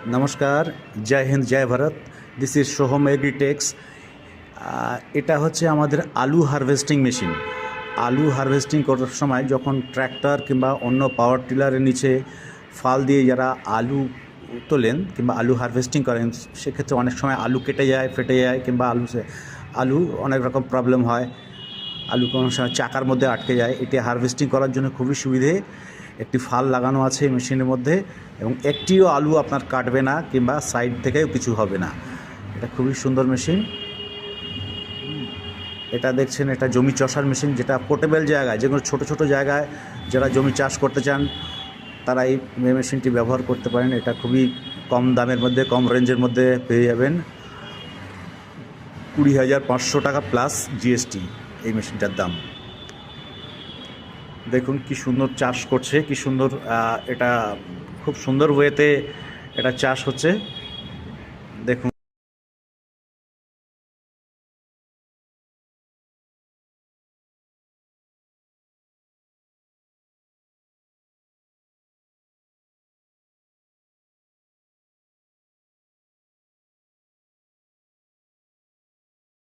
নমস্কার, জয় হিন্দ, জয় Bharat. This is Soham Agritex. এটা হচ্ছে আমাদের আলু হারভেস্টিং মেশিন। আলু হারভেস্টিং করার সময় যখন ট্র্যাক্টর কিংবা অন্য পাওয়ার টিলারের নিচে ফাল দিয়ে যারা আলু তোলেন কিংবা আলু হারভেস্টিং করেন, সেক্ষেত্রে অনেক সময় আলু কেটে যায়, ফেটে যায়, কিংবা আলু অনেক রকম প্রবলেম হয়। আলু কোনো সময় চাকার মধ্যে আটকে যায়। এটি হারভেস্টিং করার জন্য খুবই সুবিধে। একটি ফাল লাগানো আছে মেশিনের মধ্যে, এবং একটিও আলু আপনার কাটবে না কিংবা সাইড থেকেও কিছু হবে না। এটা খুবই সুন্দর মেশিন। এটা দেখছেন, এটা জমি চষার মেশিন, যেটা পোর্টেবল জায়গায়, যেগুলো ছোটো ছোটো জায়গায় যারা জমি চাষ করতে চান তারা এই মেশিনটি ব্যবহার করতে পারেন। এটা খুবই কম দামের মধ্যে, কম রেঞ্জের মধ্যে পেয়ে যাবেন। 20,500 টাকা প্লাস জিএসটি এই মেশিনটার দাম। দেখুন কি সুন্দর চাষ করছে, কি সুন্দর, এটা খুব সুন্দর ওয়েতে এটা চাষ হচ্ছে। দেখুন।